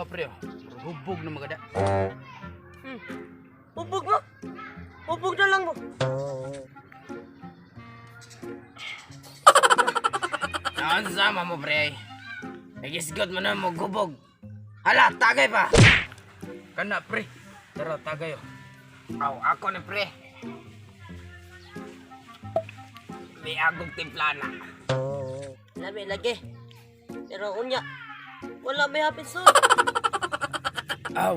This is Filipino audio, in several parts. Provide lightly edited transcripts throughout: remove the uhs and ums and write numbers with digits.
Mga pre, hubog na magada. Hubog mo? Hubog na lang mo. Naan sama mo pre. Nagisgot mo na mo gubog. Hala, tagay pa. Kana pre. Tara, tagay oh. Aw, ako ni pre. May agong timplana. Lami lagi. Pero unya, wala may hapit so. Aw,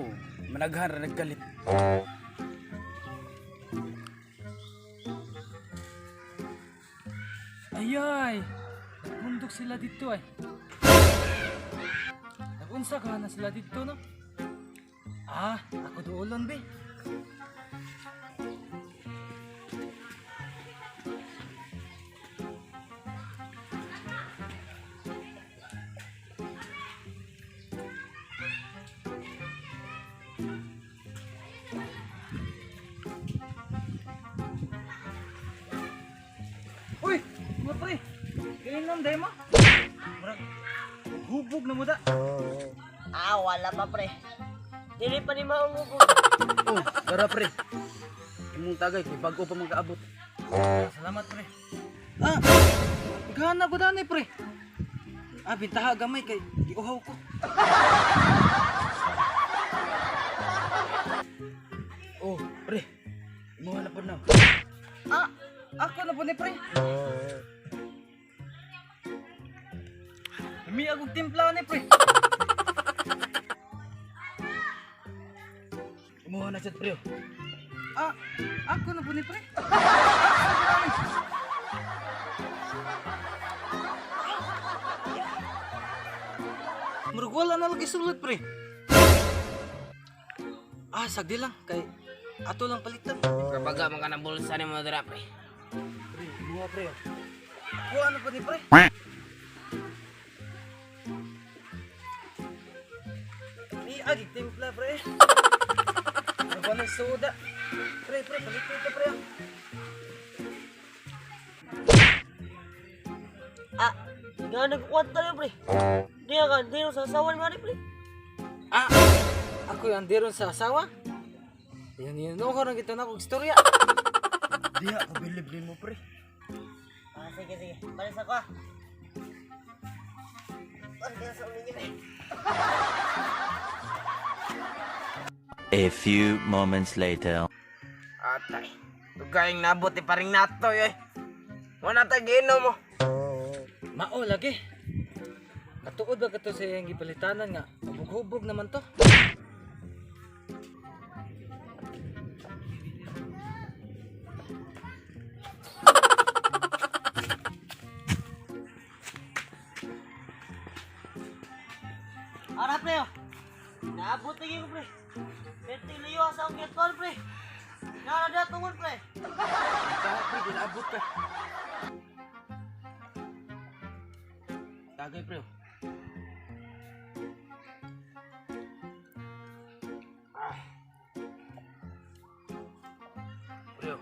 managhan ra nagkalit. Ayay! Nagmundok sila dito ay. Nagunsa ka na sila dito no? Ah, ako doolon be. Uy! Mga pre! Ganyan lang dahil mo? Marag, hubog na mo da. Wala pa pre. Dili pa ni maong hubog. Oh, tara pre. Imong tagay kay bago pa magkaabot. Salamat pre. Ah! Gana ko dani pre. Ah, bintaha gamay kay giuhaw ko. Oh, pre. Imo na pa na. Ah! Ako na po ni pre. May agong timpla ni pre. Imo na sad pre. Ah! Ako na po ni pre. Murag wala na lagi sulit pre. Ah, sagdi lang kay ato lang palitan. Kapaga man kana bulsa ni mo dira pre. Pre, buha pre. Ako ano po ni pre? Ni agi timpla pre. Ano na soda? Pre, palit ito pre. Nga nagkukwanta na pre. Di ka, di sa asawa ni Mari pre. Ah, ako yung andiron sa asawa. Yan ko na kita na kong istorya. Di ako bilib mo pre. Sige. Balis ako ah. Balis sa ulit niyo pre. A few moments later. Atay. Tugayong nabot ni paring natoy eh. Wala ta giinom mo. Mao lagi. Katuod ba kato sa iyang gipalitanan nga? Hubog-hubog naman to. Ara pre oh. Naabot lagi ko pre. Pwede liyo sa akong getol pre. Nara na tungod pre. Taha pre, ginabot ka. Tagay pre. Pre.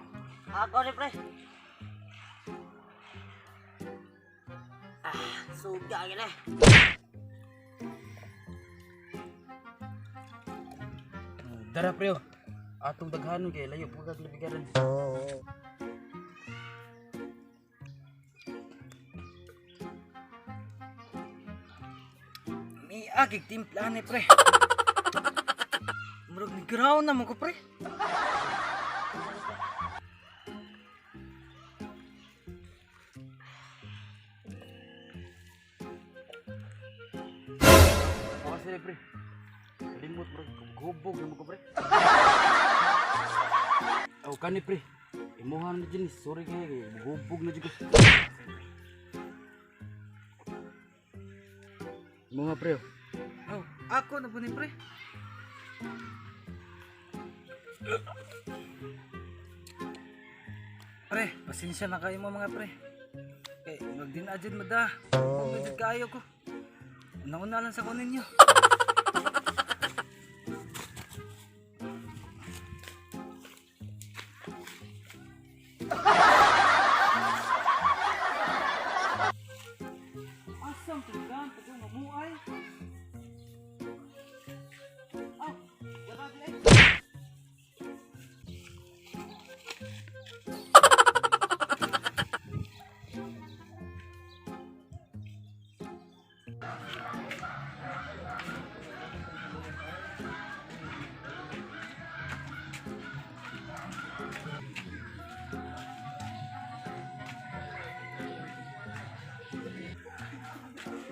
Ako ni pre. Suga gina. Dara pre. Atong daghanon kay layo pagag libigaran. May agig timpla ni pre. Murag ni ground na mo ko pre. Mga sila pre. Limot bro, gubog na mo ko pre. Oh, kani pre. Imuhan na dyan, sorry kaya gubog na dyan ko. Mga pre. Oh, ako na po ni pre. Pre, pasensya na kayo mga pre. Eh, magdinadyan mo da. Magdinadyan kayo ko. Nauna lang sa kunin nyo. Asam tugang, tagang mamuay.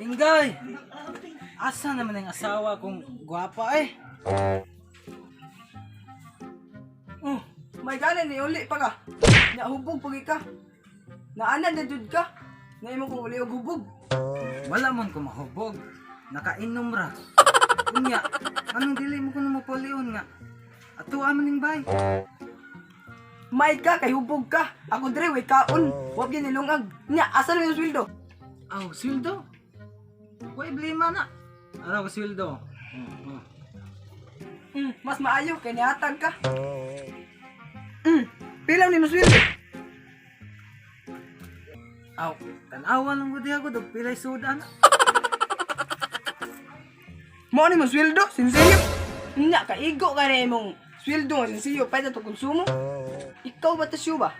Ingay! Asa naman ang asawa kong gwapa eh? Oh, may ganan ni uli pa ka. Nahubog pagi ka. Naanan na jud ka. Na imo ko uli og hubog. Wala man ko mahubog. Nakainom ra. Unya, anong dili mo ko na mapalion nga? Ato aman ning bay. May ka kay hubog ka. Ako dire way kaon. Wa gyud nilungag. Nya asa na yung sweldo? Aw, sweldo? Way blima na. Ano ko sweldo? Mas maayo kay nihatag ka. Pila ni mo sweldo? Aw, tanawa lang gud ako dog pilay suda na. Mo ni mo sweldo, sinsiyo. Nya kaigo ka na imong sweldo nga sinsiyo pa ito konsumo. Ikaw ba tasyo ba?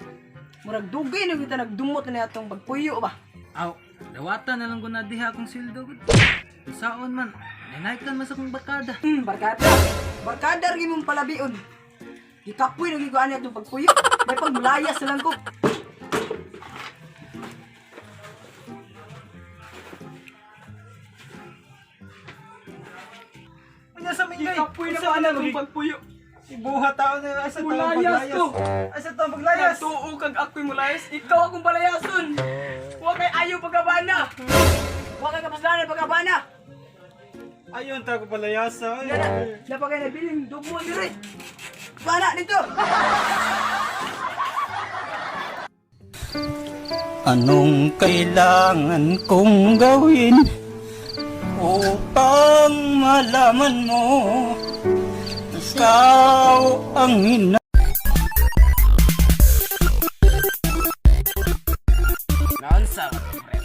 Murag dugay na kita nagdumot na atong pagpuyo ba? Aw, dawatan na lang gud na diha akong sweldo gud. Saon man, nanaykan man sa kong barkada. Barkada. Barkada rin mong palabion. Gikapoy na giguan niya itong pagpuyo. May pagmulayas na lang ko. Anya sa mingay? Gikapoy na pa na itong pagpuyo. Ibuha tao na asa tao Mulayas to. Asa tao maglayas? Tuo kag ako'y mulayas. Ikaw akong palayason. Huwag kay ayaw pagkabana. Huwag kay kapaslanan pagkabana. Ayon ta ko palayasa. Napagay na biling dugo dire. Bana dito. Anong kailangan kong gawin upang malaman mo ikaw ang ina? Naunsa mo, pre.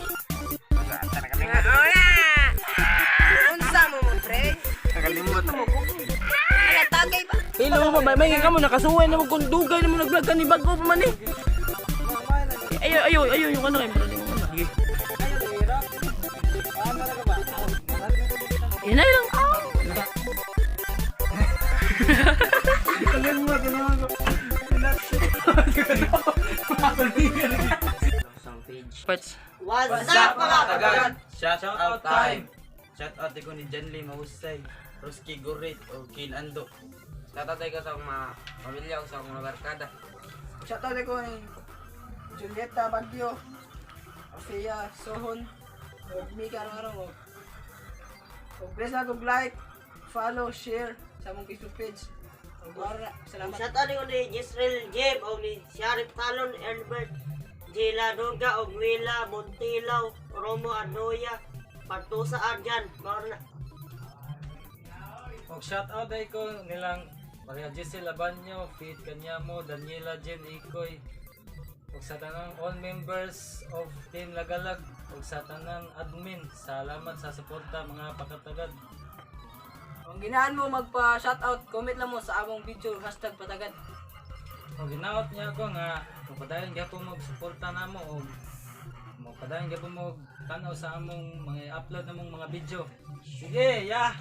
Unsa mo mo pre? Nakalimot mo. Ala tagay ba? Pilo mo ba? May ka mo nakasuway na mo kung dugay na mo nag-vlog ka ni bago pa man eh. Ayo yung ano kayo. Sige. Yan ay lang. Parts. What's up mga Tagad, shout out time. Shout out ko ni Janly Mahusay, Roski Gurit o Kinando. Tatatay ka sa mga pamilya o sa mga barkada. Shoutout ko ni Julieta Bagyo, Afia Sohon, ug Mika araw-araw. Ug please na kong like, follow, share sa mong Facebook page. Ug wala, salamat. Shout out ko ni Jisrael Jeb o ni Sharif Talon, Herbert, Jila Duga, og Wila, Montilaw, Romo Anoya, Partusa Arjan, Marna. Og shout out ay ko nilang Maria Giselle Labanyo, Faith Kanyamo, Daniela Jen Ikoy, ug sa tanang all members of Team Lagalag, ug sa tanang admin, salamat sa suporta mga pakatagad. Kung ginaan mo magpa-shoutout, comment lang mo sa among video #patagad. Ug ginaot niya ako nga mapadayon gyapon mo suporta namo og mapadayon gyapon mo tanaw sa among mga upload namong mga video. Sige, yeah.